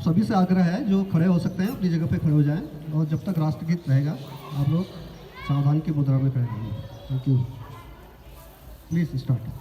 सभी से आग्रह है, जो खड़े हो सकते हैं अपनी जगह पे खड़े हो जाएं, और जब तक राष्ट्रगीत रहेगा आप लोग सावधान की मुद्रा में खड़े रहेंगे। Thank you. Please start.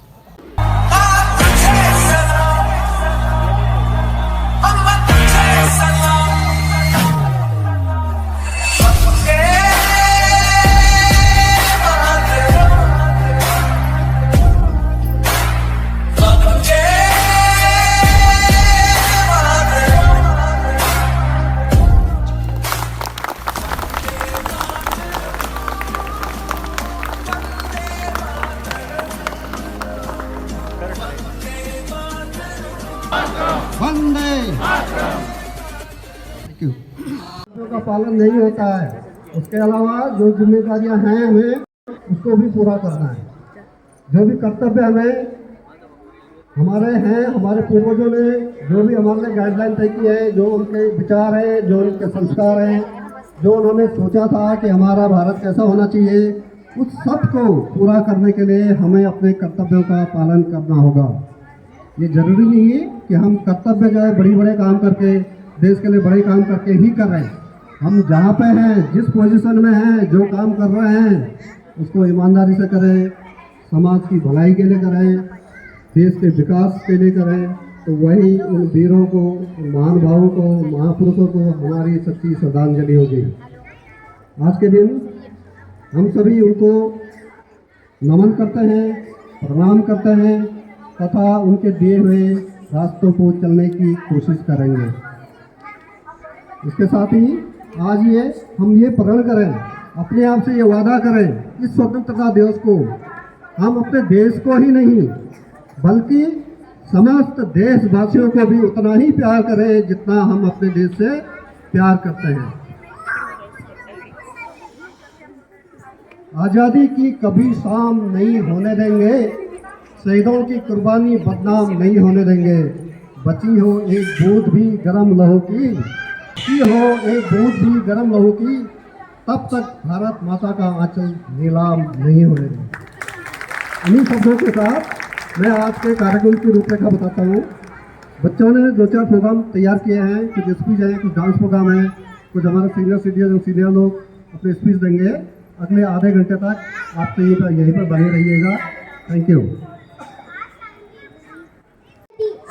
Vande thank you. का पालन नहीं होता है, उसके अलावा जो जिम्मेदारियां हैं हमें उसको भी पूरा करना है। जो भी कर्तव्य हमें हमारे हैं, हमारे पूर्वजों ने जो भी हमारे लिए गाइडलाइन तय की है, जो उनके विचार हैं, जो उनके संस्कार हैं, जो उन्होंने सोचा था कि हमारा भारत कैसा होना चाहिए, उस सब को पूरा करने के लिए हमें अपने कर्तव्यों का पालन करना होगा। ये जरूरी नहीं है कि हम कर्तव्य जो है बड़े काम करके, देश के लिए बड़े काम करके ही कर रहे हैं। हम जहाँ पे हैं, जिस पोजीशन में हैं, जो काम कर रहे हैं उसको ईमानदारी से करें, समाज की भलाई के लिए करें, देश के विकास के लिए करें, तो वही उन वीरों को, महानुभावों को, महापुरुषों को हमारी सच्ची श्रद्धांजलि होगी। आज के दिन हम सभी उनको नमन करते हैं, प्रणाम करते हैं तथा उनके दिए हुए रास्तों को चलने की कोशिश करेंगे। इसके साथ ही आज हम ये प्रण करें, अपने आप से ये वादा करें, इस स्वतंत्रता दिवस को हम अपने देश को ही नहीं बल्कि समस्त देशवासियों को भी उतना ही प्यार करें जितना हम अपने देश से प्यार करते हैं। आज़ादी की कभी शाम नहीं होने देंगे, शहीदों की कुर्बानी बदनाम नहीं होने देंगे। बची हो एक बूंद भी गर्म लहू की, एक बूंद भी गर्म लहू की, तब तक भारत माता का आंचल नीलाम नहीं होने देंगे। इन्हीं शब्दों के साथ मैं आज के कार्यक्रम की रूपरेखा बताता हूँ। बच्चों ने 2-4 प्रोग्राम तैयार किए हैं, कुछ स्पीच है, कुछ डांस प्रोग्राम है, कुछ हमारे सीनियर सिटीजन, सीनियर लोग अपने स्पीच देंगे। अगले आधे घंटे तक आप तो यहीं पर बने रहिएगा। Thank you.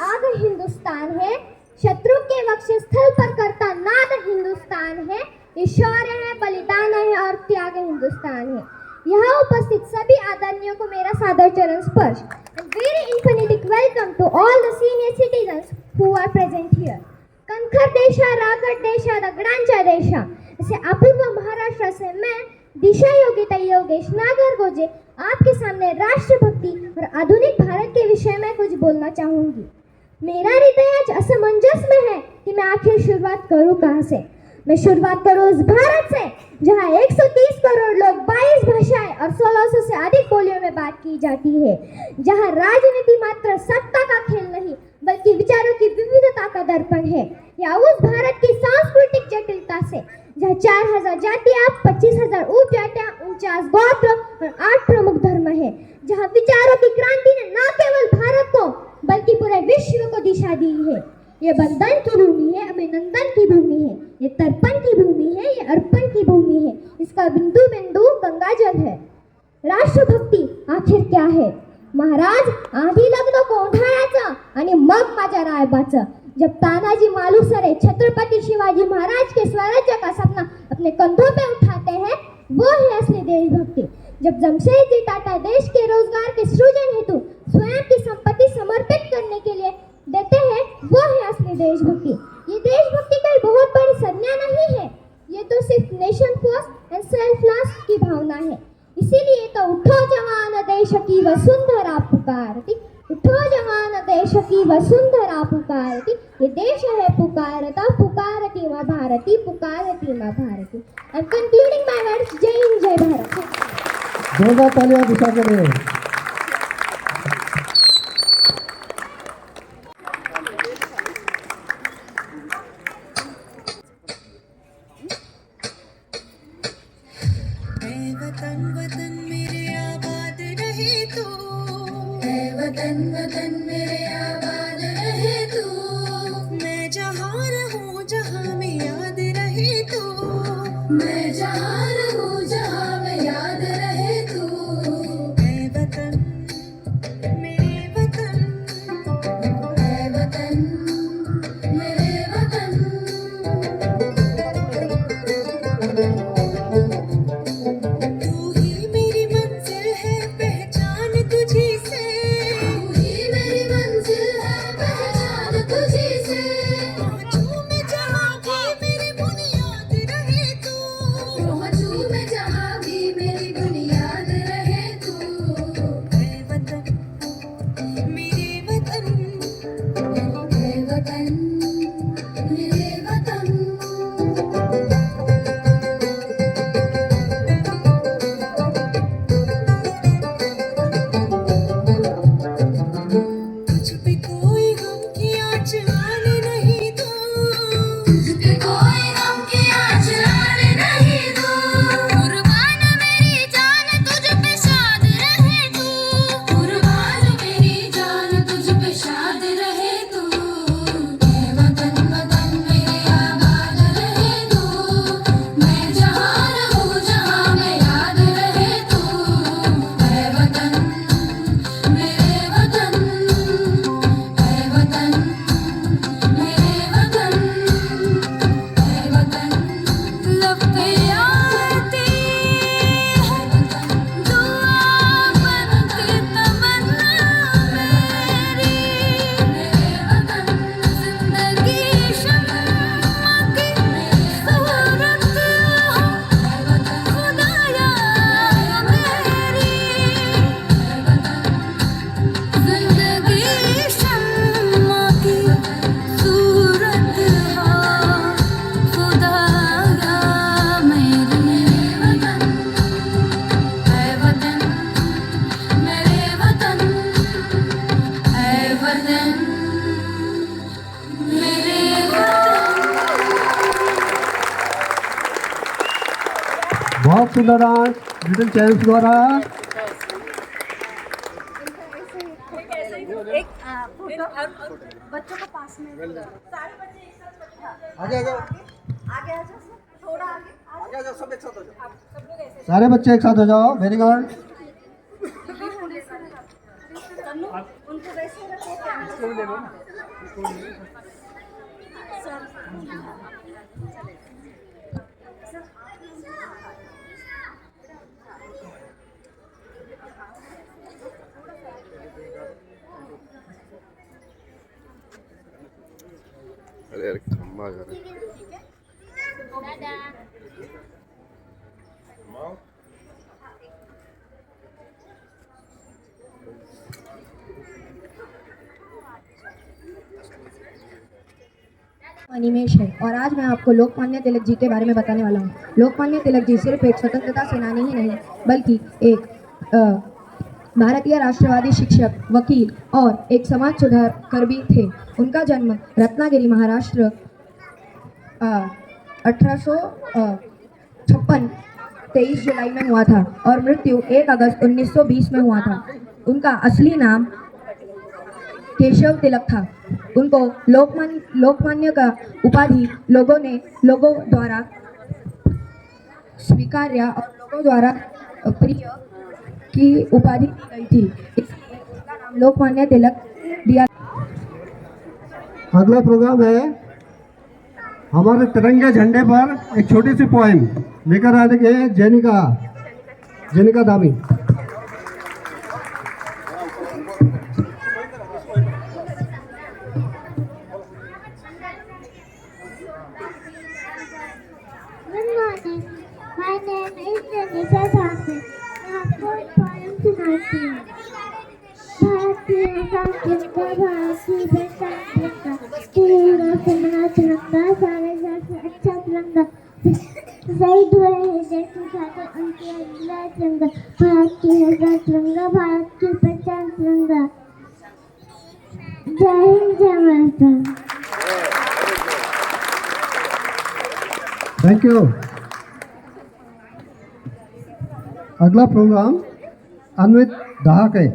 आग हिंदुस्तान है, शत्रु के वक्षस्थल पर करता नाद हिंदुस्तान है, ये शौर्य है, बलिदान है और त्याग हिंदुस्तान है। यहाँ उपस्थित सभी आदरणीयों को मेरा सादर चरण स्पर्श। And very infinite welcome to all the senior citizens who are present here. कणखर देशा, रागड देशा, दगडांच्या देशा, इसे अपूर्व महाराष्ट्र से मैं दिशा योगिता योगेश नागर गोजे आपके सामने राष्ट्रभक्ति और आधुनिक भारत के विषय में कुछ बोलना चाहूंगी। मेरा हृदय आज असमंजस में है कि मैं आखिर शुरुआत करूं कहां से। मैं शुरुआत करूं उस भारत से जहां 130 करोड़ लोग 22 भाषाएं और 1600 से अधिक बोलियों में बात की जाती है, जहां राजनीति मात्र सत्ता का खेल नहीं बल्कि विचारों की विविधता का दर्पण है, या उस भारत की सांस्कृतिक जटिलता से जहाँ 4000 जातियां, 25,000 उपजातियां, 49 गोत्र और 8 प्रमुख धर्म है, जहाँ विचारों की क्रांति ने न केवल भारत को बल्कि पूरे विश्व को दिशा दी है। ये बंधन की भूमि है, अभिनंदन की भूमि है, ये तर्पण की भूमि है, ये अर्पण की भूमि है, इसका बिंदु बिंदु गंगा जल है। राष्ट्रभक्ती आखिर क्या है? महाराज, आधी लग्न कोंढाळ्याचं आणि मग माझ्या रायबाचं। जब तानाजी मालुसरे छत्रपति शिवाजी महाराज के स्वराज्य का सपना अपने कंधों पे उठाते हैं, वो है असली देशभक्ति। जब जमशेदजी टाटा देश के रोजगार के सृजन हेतु स्वयं की संपत्ति समर्पित करने के लिए देते हैं, वो है असली देशभक्ति। ये देशभक्ति कोई बहुत बड़ी संज्ञा नहीं है, ये तो सिर्फ nation first and self last की भावना है। इसीलिए तो उठो जवान देश की वसुंधरा पुकारती, उठो जवान देश की वसुंधरा पुकारती, ये देश है पुकारता, पुकारती माँ भारती, पुकारती माँ Bharati. I am concluding my words. जय हिंद, जय भारत। जोरदार तालियां दिशा के लिए। वतन मेरे आबाद रहे तू, वतन मेरे आबाद रहे तू, मैं जहाँ रहूं मैं जहाँ रहूँ जहाँ में याद रहे तू। ऐ वतन मेरे वतन, ऐ वतन मेरे वतन। तू ही मेरी मंजिल है पहचान तुझी से, तू ही मेरी मंजिल है पहचान तुझी से। पहुँचूं मैं जहाँ भी मेरी बुनियाद रहे तू, पहुँचूं मैं जहाँ भी मेरी बुनियाद रहे तू। ऐ वतन मेरे वतन, ऐ वतन मेरे वतन। तुझ पे कोई गम की आँच आने नहीं दूँ, तुझ पे कोई गम की आँच आने नहीं दूँ। कुर्बान मेरी जान तुझ पे शाद रहे तू, कुर्बान मेरी जान तुझ पे शाद रहे तू। ऐ वतन वतन मेरे आबाद रहे तू, मैं जहाँ रहूँ जहाँ में याद रहे तू। ऐ वतन मेरे वतन, ऐ वतन मेरे वतन, ऐ वतन। लब पे आती है दुआ बन के तमन्ना मेरी, मेरे वतन। जिंदगी शम्मा की सूरत हो खुदाया मेरी, ऐ वतन। जिंदगी शम्मा की सूरत हो खुदाया मेरी। ऐ वतन मेरे वतन, ऐ वतन मेरे वतन। बहुत सुंदर डांस लिटिल चैंप्स द्वारा। एक फोटो और बच्चों को पास में सारे बच्चे एक साथ आगे आ जाओ, आगे आ जाओ, थोड़ा आगे आगे आ जाओ, सब एक साथ हो जाओ। सब लोग ऐसे सारे बच्चे एक साथ हो जाओ। Very good. तन्नू, उनको वैसे रखो कैमरा अरे यार खम्बा जा रहा है। अनिमेश है और आज मैं आपको लोकमान्य तिलक जी के बारे में बताने वाला हूँ। लोकमान्य तिलक जी सिर्फ एक स्वतंत्रता सेनानी ही नहीं बल्कि एक भारतीय राष्ट्रवादी शिक्षक, वकील और एक समाज सुधारकर भी थे। उनका जन्म रत्नागिरी, महाराष्ट्र 1856 23 जुलाई में हुआ था और मृत्यु 1 अगस्त 1920 में हुआ था। उनका असली नाम केशव तिलक था। उनको लोकमान्य का उपाधि लोगों द्वारा स्वीकार्य और लोगों द्वारा प्रिय की उपाधि दी गई थी, इसलिए उनका नाम लोकमान्य तिलक दिया। अगला प्रोग्राम है हमारे तिरंगे झंडे पर एक छोटी सी पोएम लेकर आने के जेनिका दामी। Good morning. My name is Janika Thakur. मैं आपको एक पोएम सुनाती हूँ। भारतीय संस्कृति भारतीय पहचान तिरंगा, तीरों से बना तिरंगा, सारे जग से अच्छा तिरंगा। शहीद हुए हैं जैसे खाते उनके अगला तिरंगा। भारत की हज़ार तिरंगा, भारत की पहचान तिरंगा। जय हिंद, जय माता। Thank you. अगला प्रोग्राम अन्वित दहाके।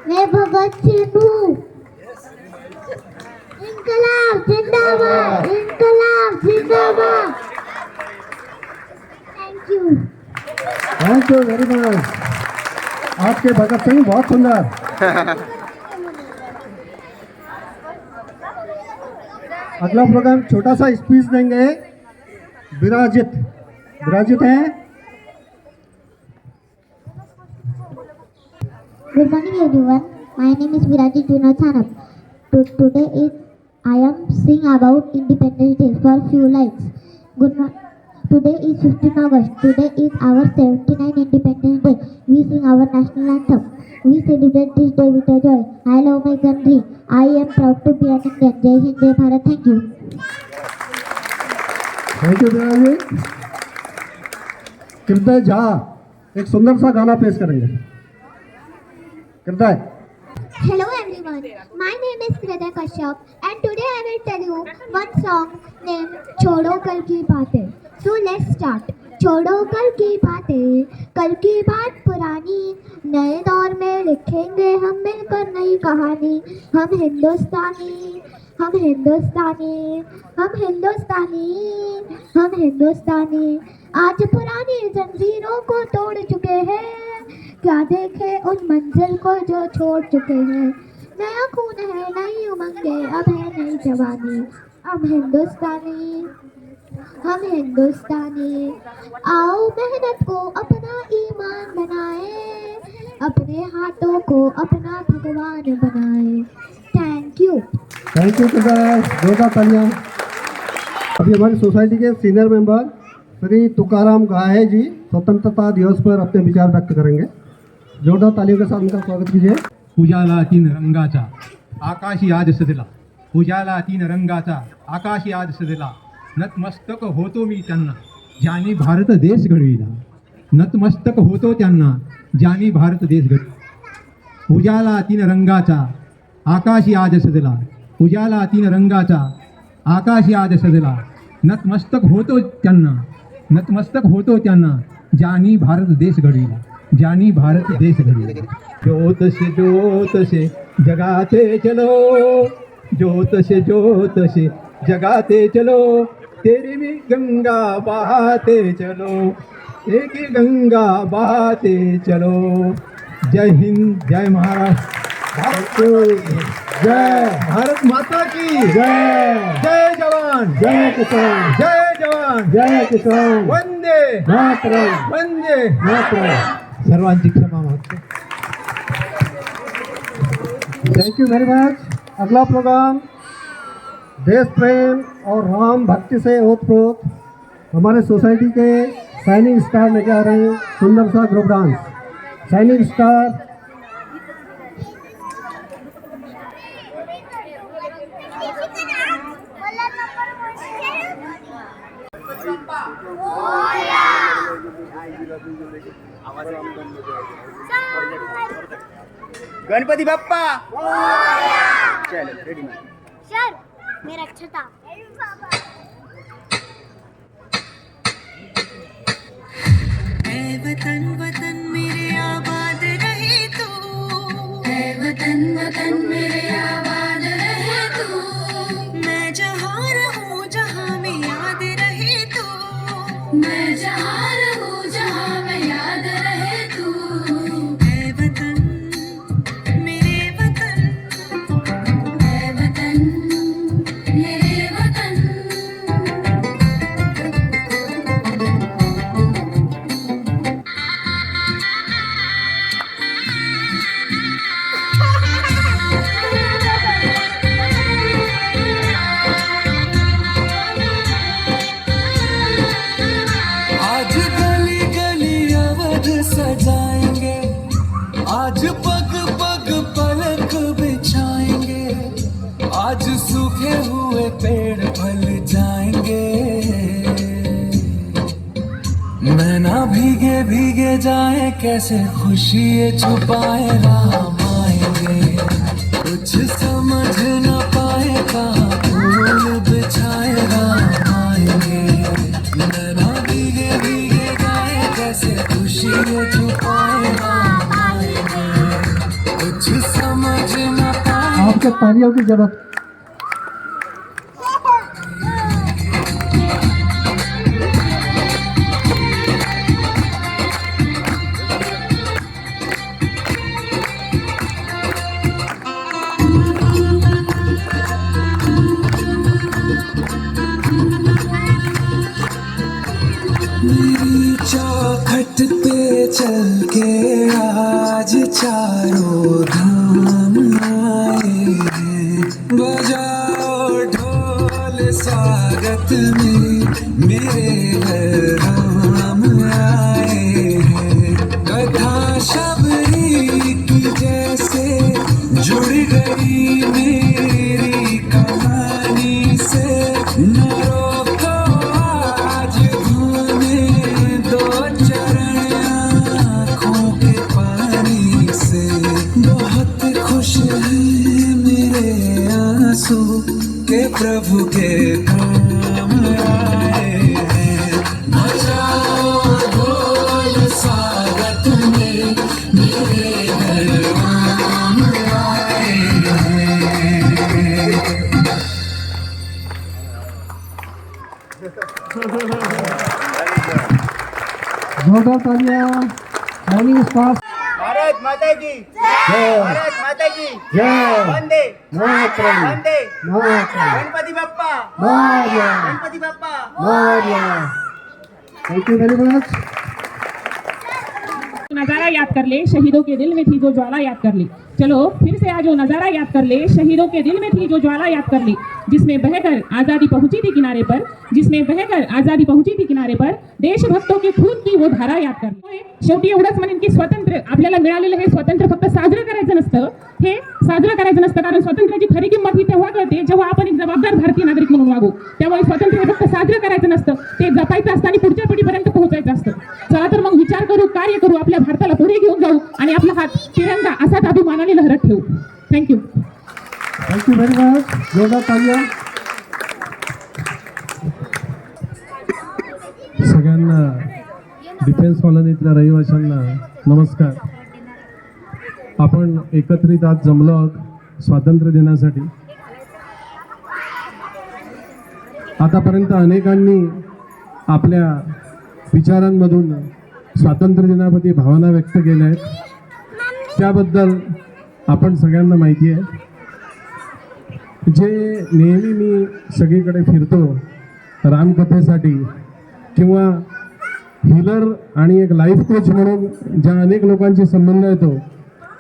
मैं भगत सिंह हूँ। इनकलाब जिंदाबाद, इनकलाब जिंदाबाद। Thank you very much. आपके भगत सिंह बहुत सुंदर। अगला प्रोग्राम छोटा सा स्पीच देंगे विराजित। विराजित हैं। Good morning everyone. My name is Virajit Vinod Sanap. Today is I am sing about Independence Day for few lines. Today is 15 August. Today is our 79th Independence Day. We sing our national anthem. We celebrate this day with a joy. I love my country. I am proud to be an Indian. Jai Hind, Jai Bharat. Thank you. Thank you विराजित। कृदय झा एक सुंदर सा गाना पेश करेंगे। कृदय। Hello everyone. My name is Kriday Kashyap and today I will tell you one song named छोड़ो कल की बातें. So let's start. छोड़ो कल की बातें, कल की बात पुरानी, नए दौर में लिखेंगे हम मिलकर नई कहानी। हम हिंदुस्तानी, हम हिंदुस्तानी, हम हिंदुस्तानी, हम हिंदुस्तानी। आज पुरानी जंजीरों को तोड़ चुके हैं, क्या देखे उस मंजिल को जो छोड़ चुके हैं। नया खून है, नई उमंगे, अब है नई जवानी। हम हिंदुस्तानी, हम हिंदुस्तानी। आओ मेहनत को अपना ईमान बनाए, अपने हाथों को अपना भगवान बनाए। Thank you. थैंक यू कृदय। जोरदार तालियां। अभी हमारी सोसाइटी के सीनियर मेंबर श्री तुकाराम गाहे जी स्वतंत्रता दिवस पर अपने विचार व्यक्त करेंगे। जोरदार तालियों के साथ उनका स्वागत कीजिए। उजाला तीन रंगाचा आकाशी आज सजला, उजाला तीन रंगाचा आकाशी आज सजला, नतमस्तक होतो मी त्यांना ज्यांनी भारत देश घडविला, नतमस्तक होतो त्यांना ज्यांनी भारत देश घडविला। उजाला तीन रंगाचा आकाशी आज सजला, उजाला तीन रंगाचा आकाशी आज सजला, नतमस्तक होतो त्यांना, नतमस्तक होतो त्यांना ज्यांनी भारत देश घडविला, ज्यांनी भारत देश घडविला। ज्योत से जगाते चलो, ज्योत से जगाते चलो, तेरी भी गंगा बहाते चलो, एक ही गंगा बहाते चलो। जय हिंद, जय महाराष्ट्र, जय भारत माता की जय। जय जवान, जय किसान, जय जवान, जय किसान, वंदे मातरम, वंदे मातरम। सर्वांची क्षमा मागतो। Thank you very much. अगला प्रोग्राम देश प्रेम और राम भक्ति से ओतप्रोत हमारे सोसाइटी के शाइनिंग स्टार लेके आ रहे हैं सुंदर सा group dance. Shining star Ganpati Bappa. चलो रेडी। सर मेरा अच्छा था। ऐ वतन वतन मेरे आबाद रहे तू, ऐ वतन वतन मेरे आबाद रहे तू। मैं जहाँ रहूँ जहाँ में याद रहे तू, मैं जहाँ रहूँ जहाँ में याद रहे तू। ऐ वतन मेरे वतन, ऐ वतन मेरे वतन। आज गली गली अवध सजाएंगे, आज पग पग पलक बिछाएंगे, आज सूखे हुए पेड़ फल जाएंगे। नैना भीगे भीगे जाए कैसे खुशी ये छुपाए राम आएंगे, कुछ समझ न पाए कहाँ फूल बिछाए राम आएंगे। नैना भीगे भीगे जाए कैसे खुशी ये छुपाए राम आएंगे, कुछ के तालियों की जरूरत। मेरी चौखट पे चल के आज चारों धाम आए हैं। बजाओ ढोल स्वागत में मेरे घर राम आए हैं। कथा शबरी की जैसे जुड़ गई मेरी कहानी से। न रोको आज धोने दो चरण आँखों के पानी से। बहुत खुश हैं मेरे आंसू के प्रभु के काम आए हैं। बजाओ ढोल स्वागत में मेरे घर राम आए हैं। जोरदार तालियां। Shining stars. भारत माता की जय। भारत माता की जय। वंदे मातरम। वंदे मातरम। गणपति बप्पा मोरया। गणपति बप्पा। मोरया। Thank you very much. नजारा याद कर ले, शहीदों के दिल में थी जो ज्वाला याद कर ले। चलो फिर से आज वो नजारा याद कर ले, शहीदों के दिल में थी जो ज्वाला याद कर ले। जिसमें बहकर आजादी पहुंची थी किनारे पर, जिसमें बहकर आजादी पहुंची थी किनारे पर, देशभक्तों के खून की वो धारा याद कर ले। शेवटी एवढंच म्हणेन की स्वातंत्र्य आपल्याला मिळालेलं हे स्वातंत्र्य फक्त साजरं करायचं नसतं, हे साजरं करायचं नसतं, कारण स्वातंत्र्याची खरी किंमत ही तेव्हा कळते जेव्हा आपण एक जबाबदार भारतीय नागरिक म्हणून वागू। त्यामुळे स्वातंत्र्य हे फक्त साजरं करायचं नसतं, ते जपायचं असतं आणि पुढच्या पिढीपर्यंत पोहोचायचं असतं। चला तर मग विचार करू, कार्य करू, आपल्या भारताला पुढे घेऊन जाऊ आणि आपला हात तिरंगा असाच अभिमानाने लहरत ठेवू। Thank you. Thank you very much. जोरदार तालियां। सगळ्यांना डिफेन्स कॉलनीतल्या रहिवाशांना नमस्कार। आपण एकत्रित आज जमलो आहोत स्वातंत्र्य दिनासाठी। आतापर्यंत अनेकांनी आपल्या विचारांमधून स्वातंत्र्य दिनाप्रती भावना व्यक्त केल्या आहेत, त्याबद्दल आपण सगळ्यांना माहिती आहे। जे नेहमी मी सगळीकडे फिरतो रामकथेसाठी किंवा हिलर आणि एक लाईफ कोच म्हणून ज्या अनेक लोकांशी संबंध येतो,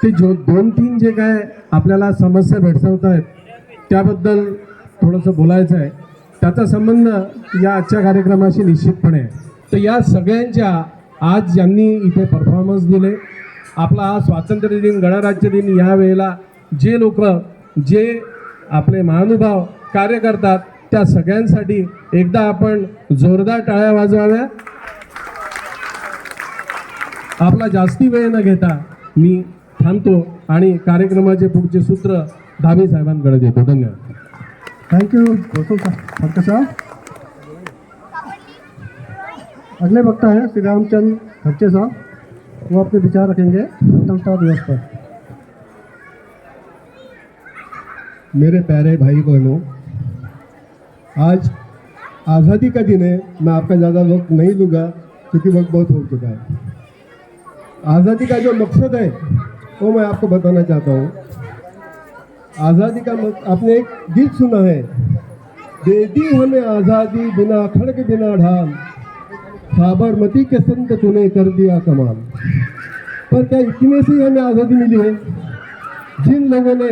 ते जो 2-3 जे काय आपल्याला समस्या भेडसावत आहेत त्याबद्दल थोडंसं बोलायचं आहे। त्याचा संबंध या आजच्या कार्यक्रमाशी निश्चितपणे आहे। तर या सगळ्यांच्या आज ज्यांनी इथे परफॉर्मन्स दिले, आपला हा स्वातंत्र्य दिन गणराज्य दिन या वेळेला जे लोक जे आपले महानुभाव कार्य करतात त्या सगळ्यांसाठी एकदा आपण जोरदार टाळ्या वाजवाव्या। आपला जास्ती वेळ न घेता मी थांबतो आणि कार्यक्रमाचे पुढचे सूत्र धामी साहेबांकडे देतो। धन्यवाद। थैंक यू फटके साहब। अगले वक्ता हैं श्री रामचंद्र खर्चे साहब, वो अपने विचार रखेंगे स्वतंत्रता दिवस पर। मेरे प्यारे भाई बहनों, आज आज़ादी का दिन है। मैं आपका ज़्यादा वक्त नहीं लूँगा क्योंकि वक्त बहुत हो चुका है। आज़ादी का जो मकसद है वो मैं आपको बताना चाहता हूँ। आज़ादी का आपने एक गीत सुना है, दे दी हमें आज़ादी बिना खड़ग बिना ढाल, साबरमती के संत तूने कर दिया कमाल। पर क्या इतने से ही हमें आज़ादी मिली है? जिन लोगों ने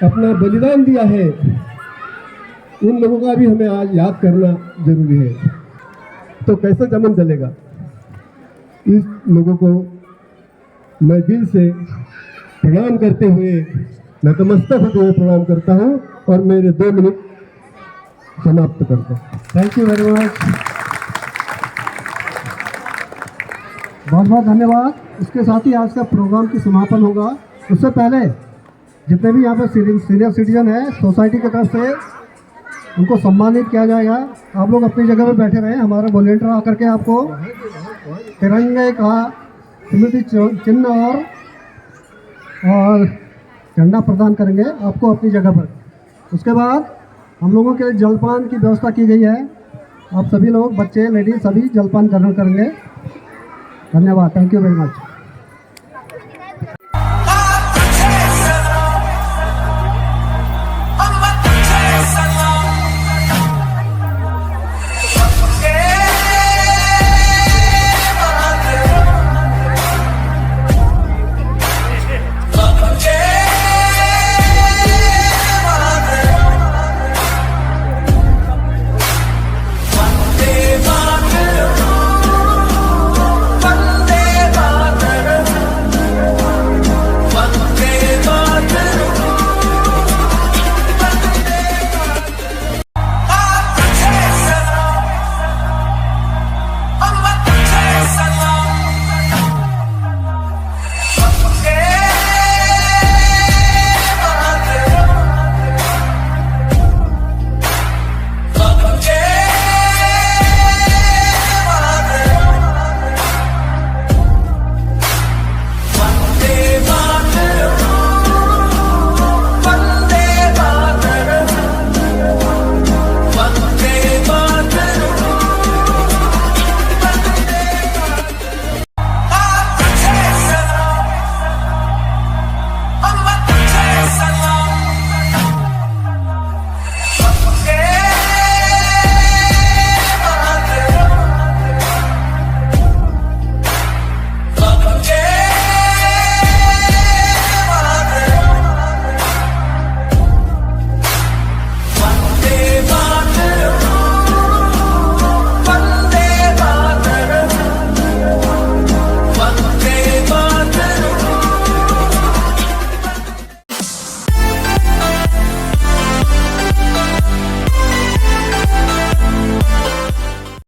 अपना बलिदान दिया है उन लोगों का भी हमें आज याद करना जरूरी है। तो कैसा चमन चलेगा? इस लोगों को मैं दिल से प्रणाम करते हुए, नतमस्तक होते हुए प्रणाम करता हूँ और मेरे 2 मिनट समाप्त करता हूँ। Thank you very much. बहुत बहुत धन्यवाद। इसके साथ ही आज का प्रोग्राम की समापन होगा। उससे पहले जितने भी यहाँ पे सीनियर सिटीजन हैं सोसाइटी की तरफ से उनको सम्मानित किया जाएगा। आप लोग अपनी जगह पे बैठे रहें। हमारे वॉलेंटियर आकर के आपको तिरंगे का स्मृति चिन्ह और झंडा प्रदान करेंगे आपको अपनी जगह पर। उसके बाद हम लोगों के जलपान की व्यवस्था की गई है। आप सभी लोग, बच्चे, लेडीज, सभी जलपान ग्रहण करेंगे। धन्यवाद। Thank you very much.